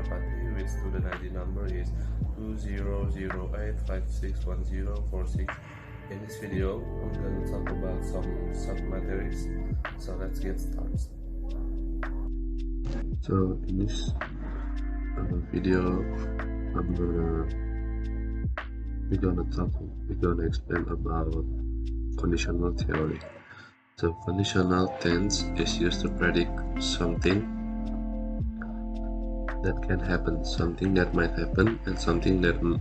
Chapati, which student ID number is 2008561046. In this video, I'm going to talk about some sub-matters. So let's get started. So in this video, we're gonna explain about conditional theory. So conditional tense is used to predict something that can happen, something that might happen, and something that we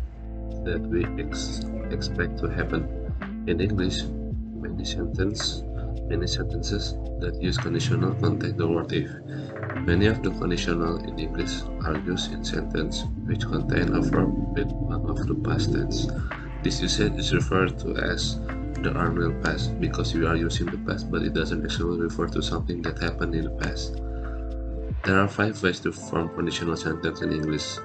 expect to happen. In English, many sentences that use conditional contain the word if. Many of the conditional in English are used in sentences which contain a verb with one of the past tense. This usage is referred to as the unreal past because we are using the past, but it doesn't actually refer to something that happened in the past. There are 5 ways to form conditional sentence in English.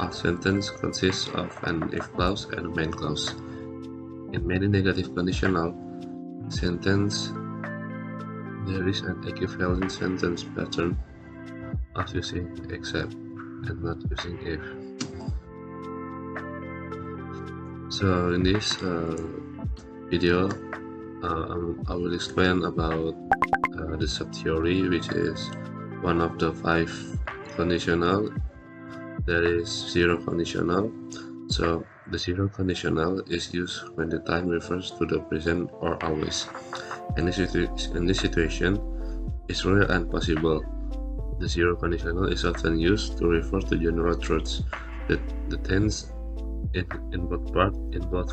A sentence consists of an if clause and a main clause. In many negative conditional sentences, there is an equivalent sentence pattern of using except and not using if. So in this video, I will explain about the sub-theory, which is one of the 5 conditional. There is zero conditional. So the zero conditional is used when the time refers to the present or always. In this situation, it's real and possible. The zero conditional is often used to refer to general truths. The tense in both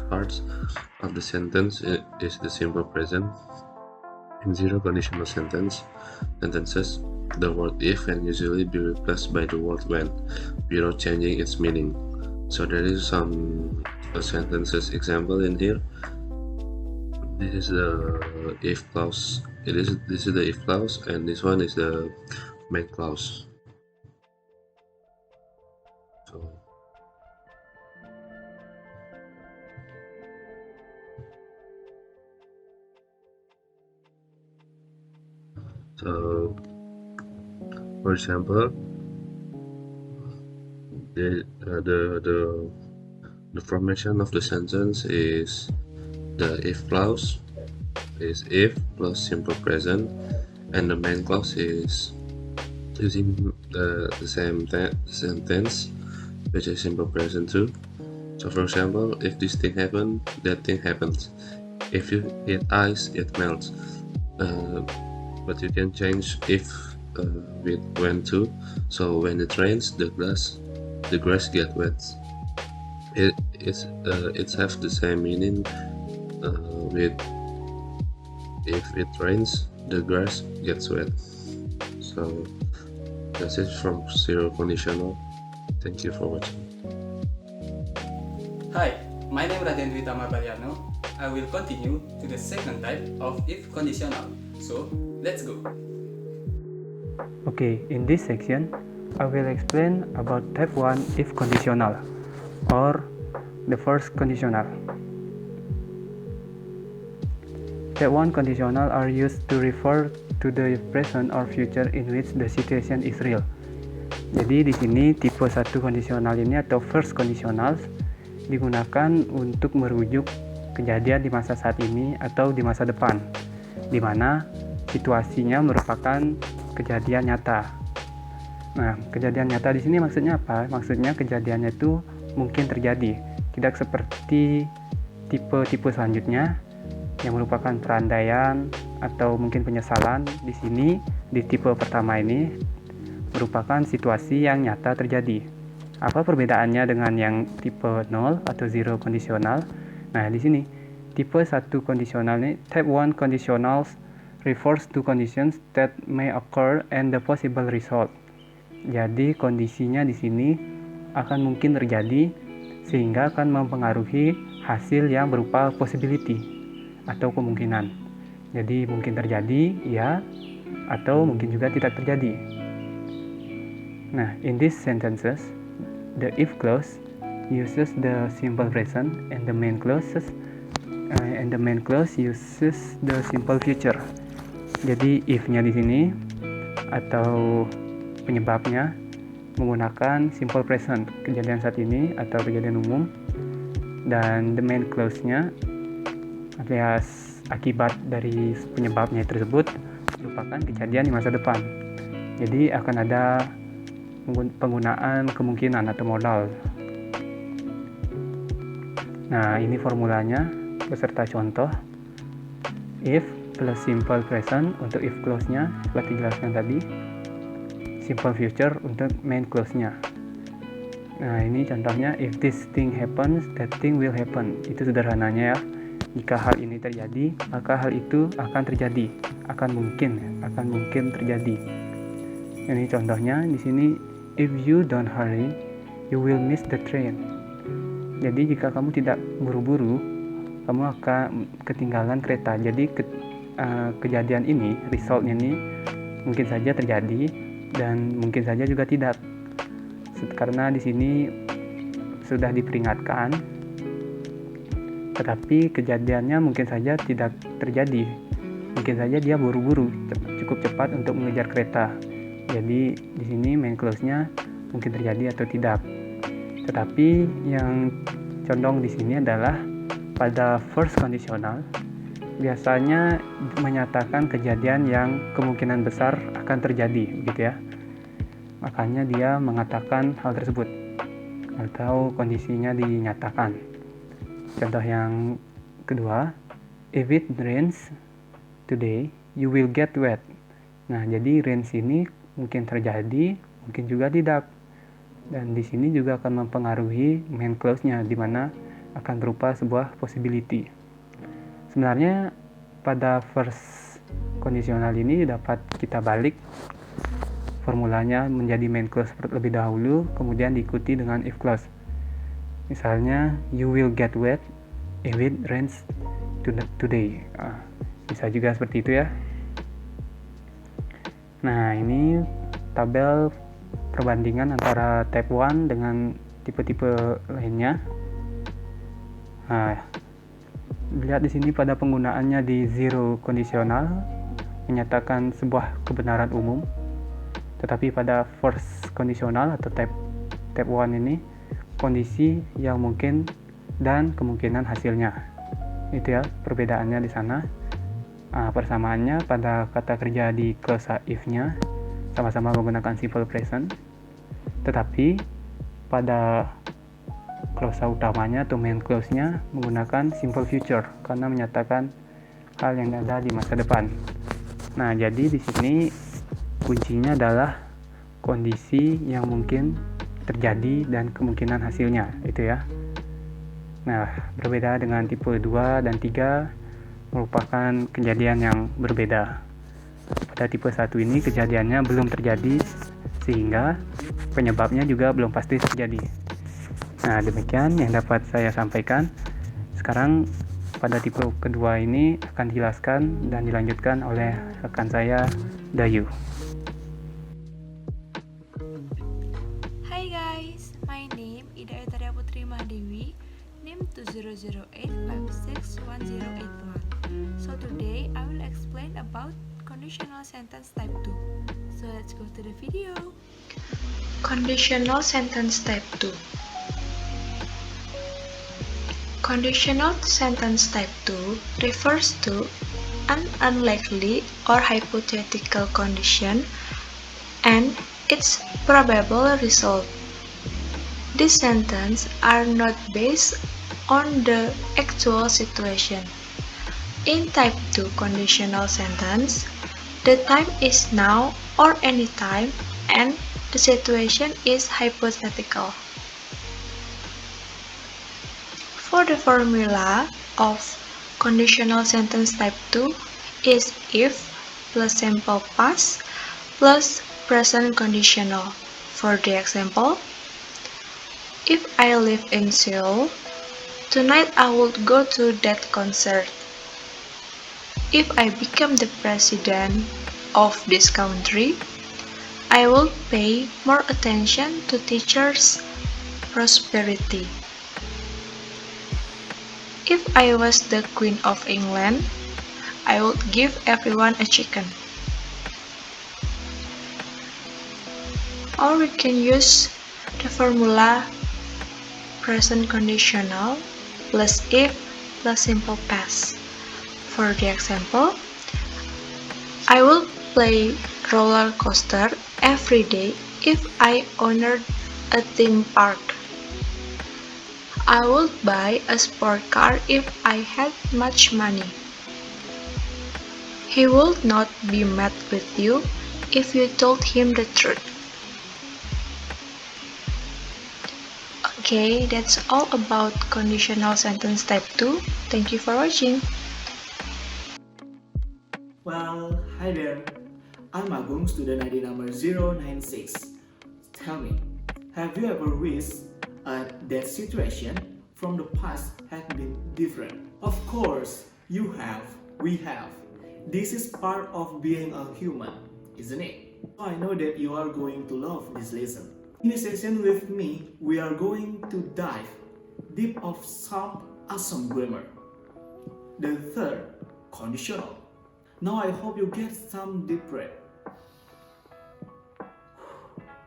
parts of the sentence is the simple present. In zero conditional sentences, the word if can usually be replaced by the word when, without changing its meaning. So there is some sentences example in here. This is the if clause. This is the if clause, and this one is the main clause. So for example, the formation of the sentence is the if clause is if plus simple present, and the main clause is using the same sentence, which is simple present too. So for example, if this thing happens, that thing happens. If you hit ice, it melts. But you can change if with when too. So when it rains, the grass get wet. It has the same meaning with if it rains, the grass gets wet. So that's it from zero conditional. Thank you for watching. Hi, my name is Raden Witama Balyano. I will continue to the second type of if conditional. So let's go. Okay, in this section, I will explain about type 1 if conditional, or the first conditional. Type 1 conditional are used to refer to the present or future in which the situation is real. Jadi di sini tipe 1 conditional ini atau first conditional digunakan untuk merujuk kejadian di masa saat ini atau di masa depan, di mana situasinya merupakan kejadian nyata. Nah, kejadian nyata di sini maksudnya apa? Maksudnya kejadiannya itu mungkin terjadi, tidak seperti tipe selanjutnya yang merupakan perandaian atau mungkin penyesalan. Di sini di tipe pertama ini merupakan situasi yang nyata terjadi. Apa perbedaannya dengan yang tipe 0 atau zero conditional? Nah, di sini tipe 1 conditional ini, type 1 conditionals refers to conditions that may occur and the possible result. Jadi kondisinya di sini akan mungkin terjadi sehingga akan mempengaruhi hasil yang berupa possibility atau kemungkinan. Jadi mungkin terjadi ya, atau mungkin juga tidak terjadi. Nah, in these sentences, the if clause uses the simple present and the main clause uses the simple future. Jadi if-nya di sini atau penyebabnya menggunakan simple present, kejadian saat ini atau kejadian umum, dan the main clause-nya alias akibat dari penyebabnya tersebut merupakan kejadian di masa depan. Jadi akan ada penggunaan kemungkinan atau modal. Nah, ini formulanya beserta contoh. If plus simple present untuk if clause-nya seperti dijelaskan tadi. Simple future untuk main clause-nya. Nah, ini contohnya, if this thing happens, that thing will happen. Itu sederhananya ya. Jika hal ini terjadi, maka hal itu akan terjadi. Akan mungkin terjadi. Ini contohnya di sini, if you don't hurry, you will miss the train. Jadi jika kamu tidak buru-buru, kamu akan ketinggalan kereta. Jadi kejadian ini, result-nya ini mungkin saja terjadi dan mungkin saja juga tidak. Karena di sini sudah diperingatkan, tetapi kejadiannya mungkin saja tidak terjadi. Mungkin saja dia buru-buru, cukup cepat untuk mengejar kereta. Jadi di sini main clause-nya mungkin terjadi atau tidak. Tetapi yang condong di sini adalah pada first conditional biasanya menyatakan kejadian yang kemungkinan besar akan terjadi, begitu ya. Makanya dia mengatakan hal tersebut atau kondisinya dinyatakan. Contoh yang kedua, if it rains today, you will get wet. Nah, jadi rains ini mungkin terjadi, mungkin juga tidak. Dan di sini juga akan mempengaruhi main clause-nya, di mana akan berupa sebuah possibility. Sebenarnya pada first conditional ini dapat kita balik formulanya menjadi main clause terlebih dahulu, kemudian diikuti dengan if clause. Misalnya, you will get wet if it rains today. Bisa juga seperti itu ya. Nah, ini tabel perbandingan antara type 1 dengan tipe-tipe lainnya. Nah, lihat di sini pada penggunaannya di zero conditional menyatakan sebuah kebenaran umum. Tetapi pada first conditional atau type 1 ini kondisi yang mungkin dan kemungkinan hasilnya. Itu ya perbedaannya di sana. Persamaannya pada kata kerja di clause if-nya sama-sama menggunakan simple present. Tetapi pada clause utamanya atau main clause-nya menggunakan simple future karena menyatakan hal yang ada di masa depan. Nah, jadi di sini kuncinya adalah kondisi yang mungkin terjadi dan kemungkinan hasilnya, itu ya. Nah, berbeda dengan tipe 2 dan 3 merupakan kejadian yang berbeda. Pada tipe 1 ini kejadiannya belum terjadi sehingga penyebabnya juga belum pasti terjadi. Nah, demikian yang dapat saya sampaikan. Sekarang pada tipe kedua ini akan dijelaskan dan dilanjutkan oleh rekan saya, Dayu. Hi guys, my name Ida Etaria Putri Mahdewi, NIM 2008561081. So today I will explain about conditional sentence type 2. So let's go to the video. Conditional sentence type 2. Conditional sentence type 2 refers to an unlikely or hypothetical condition and its probable result. These sentences are not based on the actual situation. In type 2 conditional sentence, the time is now or anytime and the situation is hypothetical. For the formula of conditional sentence type 2 is if plus simple past plus present conditional. For the example, if I live in Seoul, tonight I would go to that concert. If I become the president of this country, I will pay more attention to teachers' prosperity. If I was the Queen of England, I would give everyone a chicken. Or we can use the formula present conditional plus if plus simple past. For the example, I will play roller coaster every day if I owned a theme park. I would buy a sport car if I had much money. He would not be mad with you if you told him the truth. Okay, that's all about conditional sentence type 2. Thank you for watching. Well, hi there. I'm Agung, student ID number 096. Tell me, have you ever wished that situation from the past had been different? Of course, you have. We have. This is part of being a human, isn't it? I know that you are going to love this lesson. In this session with me, we are going to dive deep of some awesome grammar. The third, conditional. Now I hope you get some deep breath.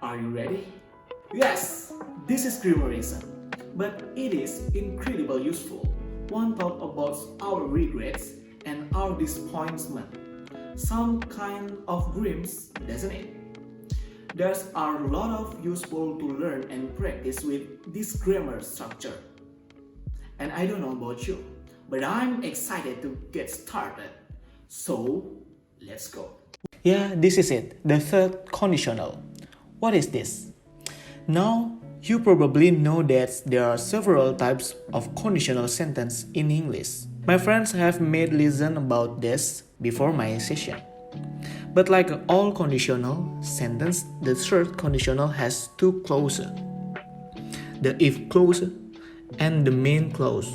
Are you ready? Yes, this is grammarism, but it is incredibly useful. One thought about our regrets and our disappointment. Some kind of dreams, doesn't it? There's a lot of useful to learn and practice with this grammar structure. And I don't know about you, but I'm excited to get started. So, let's go. Yeah, this is it, the third conditional. What is this? Now, you probably know that there are several types of conditional sentence in English. My friends have made lesson about this before my session. But like all conditional sentence, the third conditional has two clauses. The if clause and the main clause.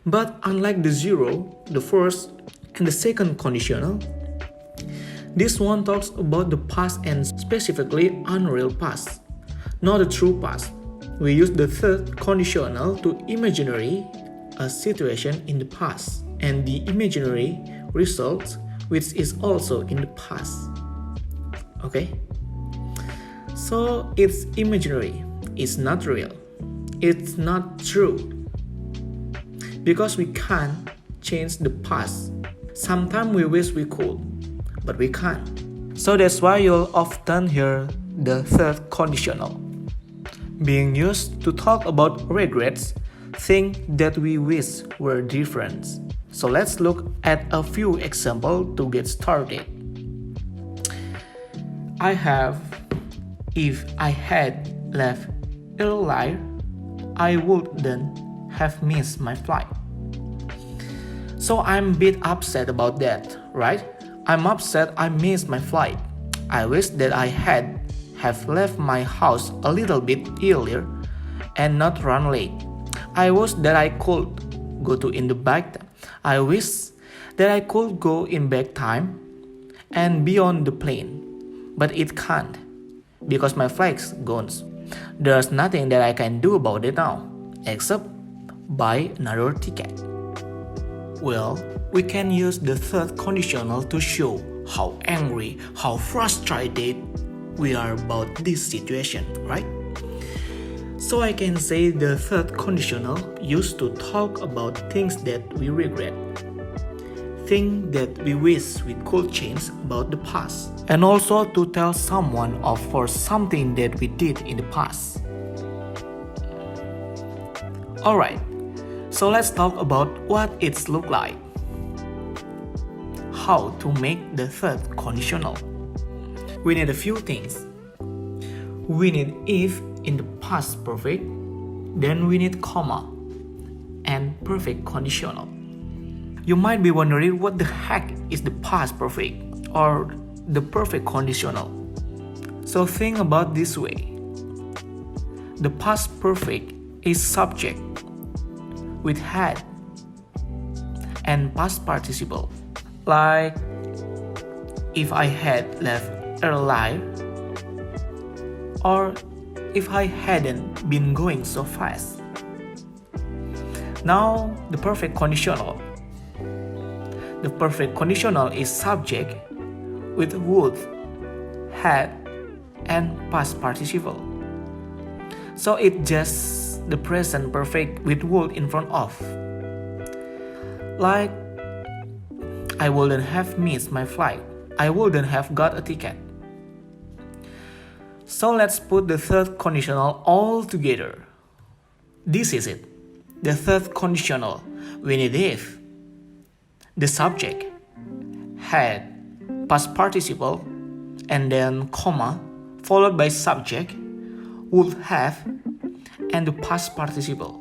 But unlike the zero, the first and the second conditional, this one talks about the past and specifically unreal past, not the true past. We use the third conditional to imaginary a situation in the past and the imaginary result which is also in the past. Okay? So it's imaginary, it's not real, it's not true. Because we can't change the past. Sometimes we wish we could, but we can't. So that's why you'll often hear the third conditional being used to talk about regrets, things that we wish were different. So let's look at a few examples to get started. I have, if I had left earlier, I wouldn't have missed my flight. So I'm a bit upset about that, right? I'm upset I missed my flight. I wish that I have left my house a little bit earlier and not run late. I wish that I could go to in the back time. I wish that I could go in back time and be on the plane, but it can't because my flight's gone. There's nothing that I can do about it now except buy another ticket. Well, we can use the third conditional to show how angry, how frustrated we are about this situation, right? So I can say the third conditional used to talk about things that we regret, things that we wish we could change about the past, and also to tell someone off for something that we did in the past. Alright, so let's talk about what it's look like. How to make the third conditional. We need a few things. We need if in the past perfect, then we need comma and perfect conditional. You might be wondering what the heck is the past perfect or the perfect conditional. So think about this way. The past perfect is subject with had and past participle. Like if I had left earlier or if I hadn't been going so fast. Now the perfect conditional. The perfect conditional is subject with would, had, and past participle. So it's just the present perfect with would in front of. Like, I wouldn't have missed my flight. I wouldn't have got a ticket. So let's put the third conditional all together. This is it. The third conditional. We need if the subject had past participle and then comma followed by subject, would have, and the past participle.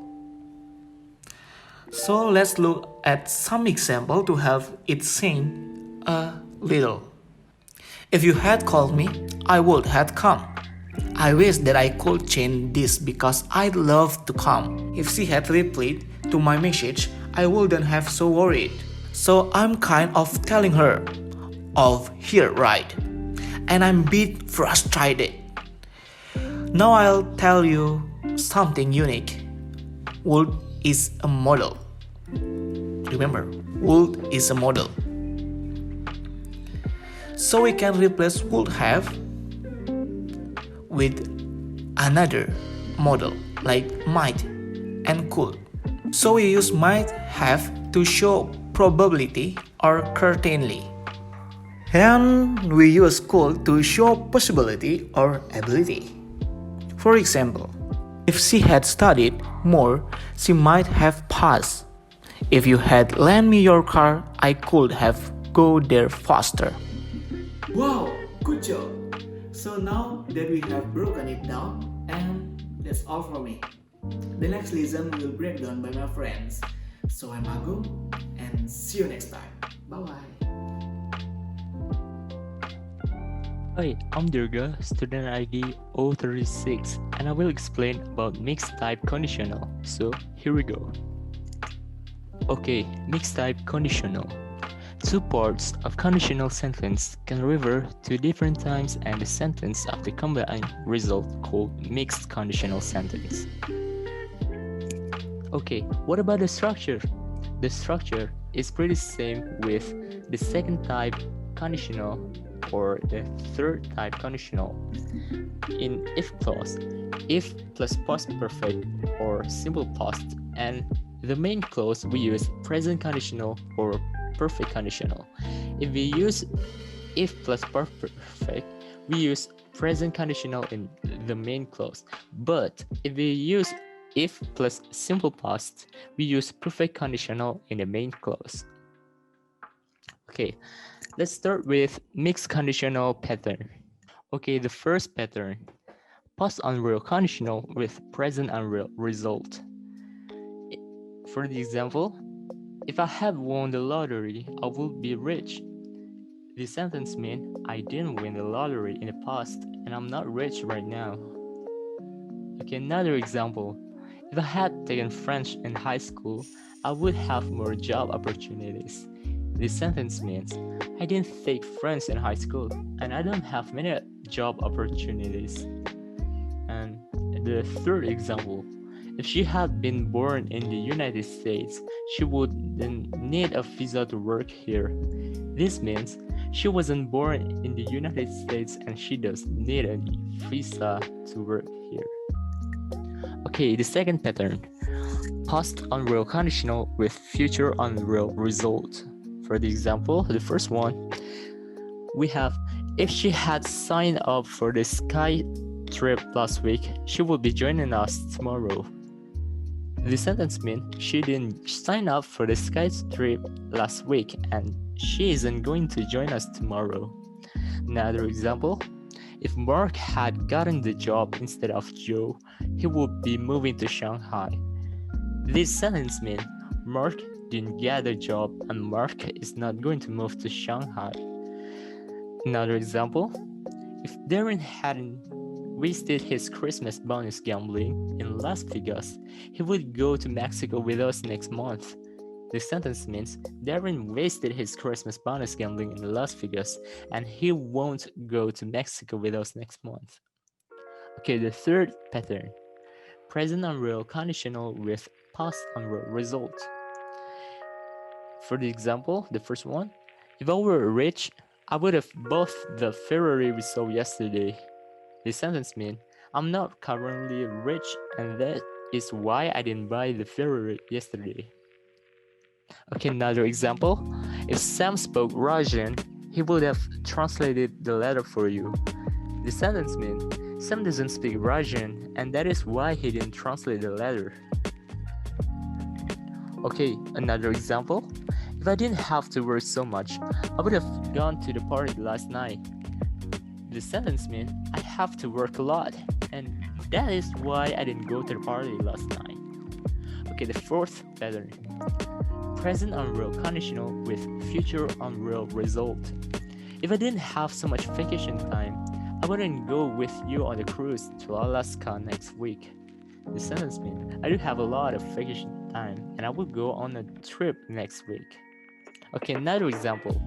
So let's look at some example to help it sink a little. If you had called me, I would have come. I wish that I could change this because I'd love to come. If she had replied to my message, I wouldn't have so worried. So I'm kind of telling her, of here, right? And I'm a bit frustrated. Now I'll tell you something unique. Would is a model. Remember, would is a model. So we can replace would have with another model like might and could. So we use might have to show probability or certainty. And we use could to show possibility or ability. For example, if she had studied more, she might have passed. If you had lent me your car, I could have go there faster. Wow, good job! So now that we have broken it down, and that's all for me. The next lesson will break down by my friends. So I'm Agung, and see you next time. Bye bye. Hi, I'm Durga, student ID 036, and I will explain about mixed type conditional. So here we go. Okay, mixed type conditional. Two parts of conditional sentence can refer to different times and the sentence of the combined result called mixed conditional sentence. Okay, what about the structure? The structure is pretty same with the second type conditional or the third type conditional. In if clause, if plus past perfect or simple past, and the main clause we use present conditional or perfect conditional. If we use if plus perfect, we use present conditional in the main clause. But if we use if plus simple past, we use perfect conditional in the main clause. Okay, let's start with mixed conditional pattern. Okay, the first pattern, past unreal conditional with present unreal result. For the example, if I had won the lottery, I would be rich. This sentence means I didn't win the lottery in the past and I'm not rich right now. Okay, another example. If I had taken French in high school, I would have more job opportunities. This sentence means I didn't take French in high school and I don't have many job opportunities. And the third example, if she had been born in the United States, she wouldn't need a visa to work here. This means she wasn't born in the United States and she doesn't need a visa to work here. Okay, the second pattern, past unreal conditional with future unreal result. For the example, the first one, we have if she had signed up for the sky trip last week, she will be joining us tomorrow. The sentence means she didn't sign up for the sky trip last week and she isn't going to join us tomorrow. Another example, if Mark had gotten the job instead of Joe, he would be moving to Shanghai. This sentence means Mark didn't get a job and Mark is not going to move to Shanghai. Another example, if Darren hadn't wasted his Christmas bonus gambling in Las Vegas, he would go to Mexico with us next month. This sentence means Darren wasted his Christmas bonus gambling in Las Vegas and he won't go to Mexico with us next month. Okay, the third pattern, present unreal conditional with past unreal result. For the example, the first one, if I were rich, I would have bought the Ferrari we saw yesterday. This sentence means I'm not currently rich, and that is why I didn't buy the Ferrari yesterday. Okay, another example. If Sam spoke Russian, he would have translated the letter for you. This sentence means Sam doesn't speak Russian, and that is why he didn't translate the letter. Okay, another example. If I didn't have to work so much, I would have gone to the party last night. This sentence means I have to work a lot, and that is why I didn't go to the party last night. Okay, the fourth pattern. Present unreal conditional with future unreal result. If I didn't have so much vacation time, I wouldn't go with you on the cruise to Alaska next week. This sentence means I do have a lot of vacation time and I will go on a trip next week. Okay, another example.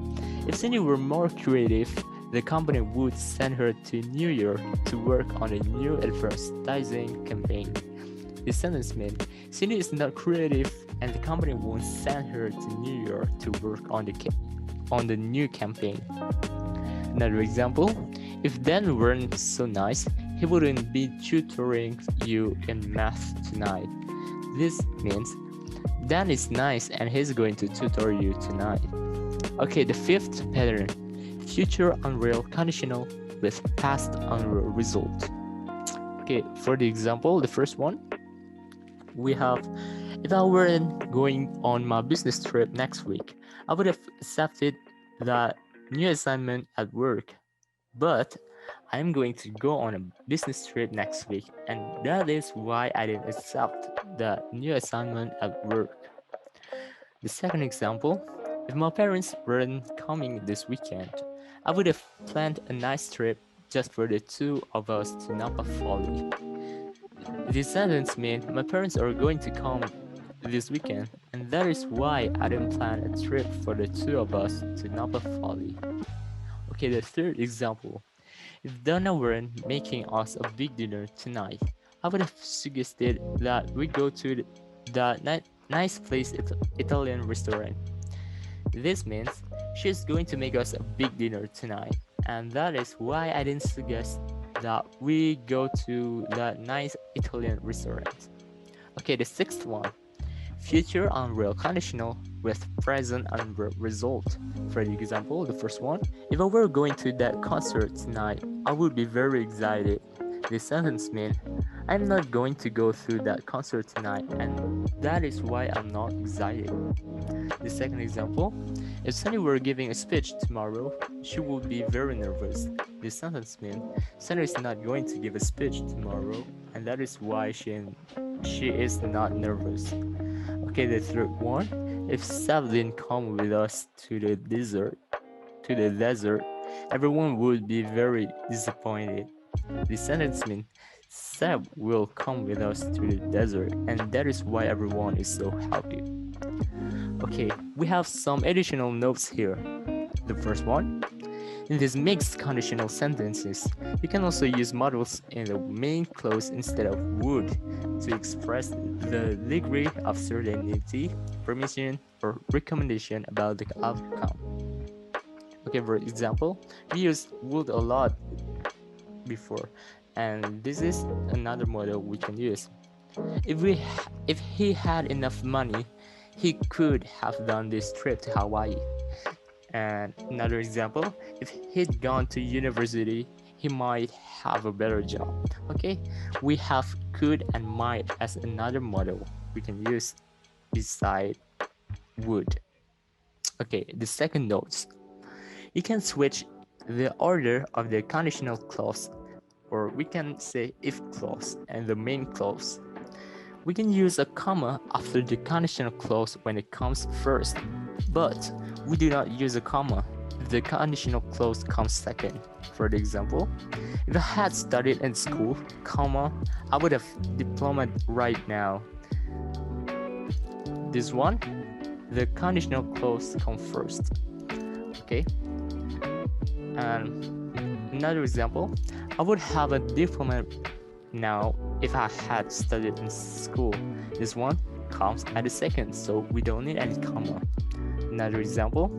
If Cindy were more creative, the company would send her to New York to work on a new advertising campaign. This sentence means Cindy is not creative and the company won't send her to New York to work on the new campaign. Another example, if Dan weren't so nice, he wouldn't be tutoring you in math tonight. This means Dan is nice and he's going to tutor you tonight. Okay, the fifth pattern, future unreal conditional with past unreal result. Okay, for the example, the first one, we have, if I weren't going on my business trip next week, I would have accepted that new assignment at work. But I'm going to go on a business trip next week, and that is why I didn't accept the new assignment at work. The second example, if my parents weren't coming this weekend, I would have planned a nice trip just for the two of us to Napa Valley. This sentence means my parents are going to come this weekend, and that is why I didn't plan a trip for the two of us to Napa Valley. Okay, the third example. If Donna weren't making us a big dinner tonight, I would have suggested that we go to the nice place Italian restaurant. This means she's going to make us a big dinner tonight, and that is why I didn't suggest that we go to the nice Italian restaurant. Okay, the sixth one. Future unreal conditional with present unreal result. For the example, the first one, if I were going to that concert tonight, I would be very excited. This sentence means I'm not going to go through that concert tonight, and that is why I'm not excited. The second example, if Sunny were giving a speech tomorrow, she would be very nervous. This sentence means Sunny is not going to give a speech tomorrow, and that is why she is not nervous. Okay, the third one, if Sav didn't come with us to the desert, everyone would be very disappointed. This sentence means Sav will come with us to the desert, and that is why everyone is so happy. Okay, we have some additional notes here. The first one, in these mixed conditional sentences, you can also use modals in the main clause instead of would to express the degree of certainty, permission, or recommendation about the outcome. Okay, for example, we used would a lot before, and this is another model we can use. If he had enough money, he could have done this trip to Hawaii. And another example, if he'd gone to university, he might have a better job. Okay, we have could and might as another model we can use beside would. Okay, the second note, you can switch the order of the conditional clause, or we can say if clause and the main clause. We can use a comma after the conditional clause when it comes first, but we do not use a comma if the conditional clause comes second. For the example, if I had studied in school, comma, I would have diploma right now. This one, the conditional clause comes first. Okay. And another example, I would have a diploma now if I had studied in school. This one comes at the second, so we don't need any comma. Another example,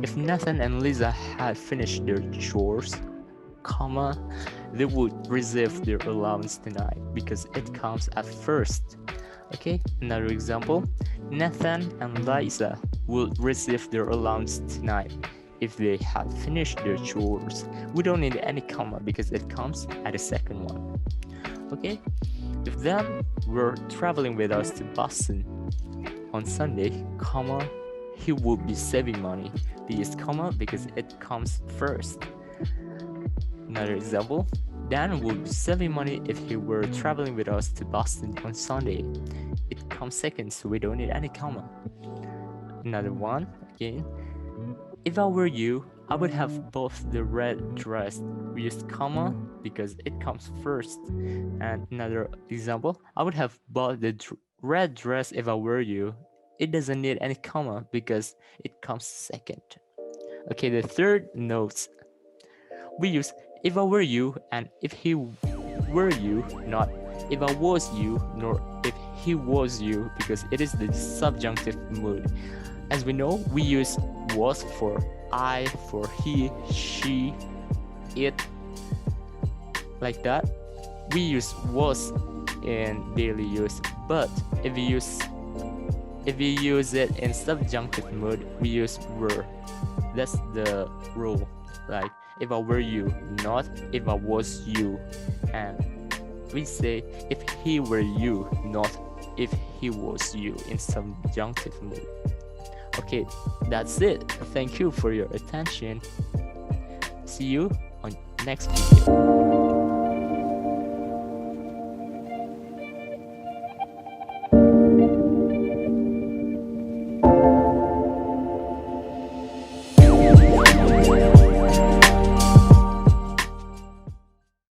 if Nathan and Lisa had finished their chores, comma, they would receive their allowance tonight because it comes at first. Okay, another example, Nathan and Liza will receive their allowance tonight if they have finished their chores. We don't need any comma because it comes at the second one. Okay, if them were traveling with us to Boston on Sunday, comma, he would be saving money. This comma because it comes first. Another example, Dan would be saving money if he were traveling with us to Boston on Sunday. It comes second, so we don't need any comma. Another one, again, if I were you, I would have both the red dress. We use comma because it comes first. And another example, I would have bought the red dress if I were you. It doesn't need any comma because it comes second. Okay, the third note, we use if I were you and if he were you, not if I was you nor if he was you, because it is the subjunctive mood. As we know, we use was for I, for he, she, it, like that. We use was in daily use, but if we use it in subjunctive mood, we use were. That's the rule. Like if I were you, not if I was you. And we say if he were you, not if he was you in subjunctive mood. Okay, that's it. Thank you for your attention. See you on next video.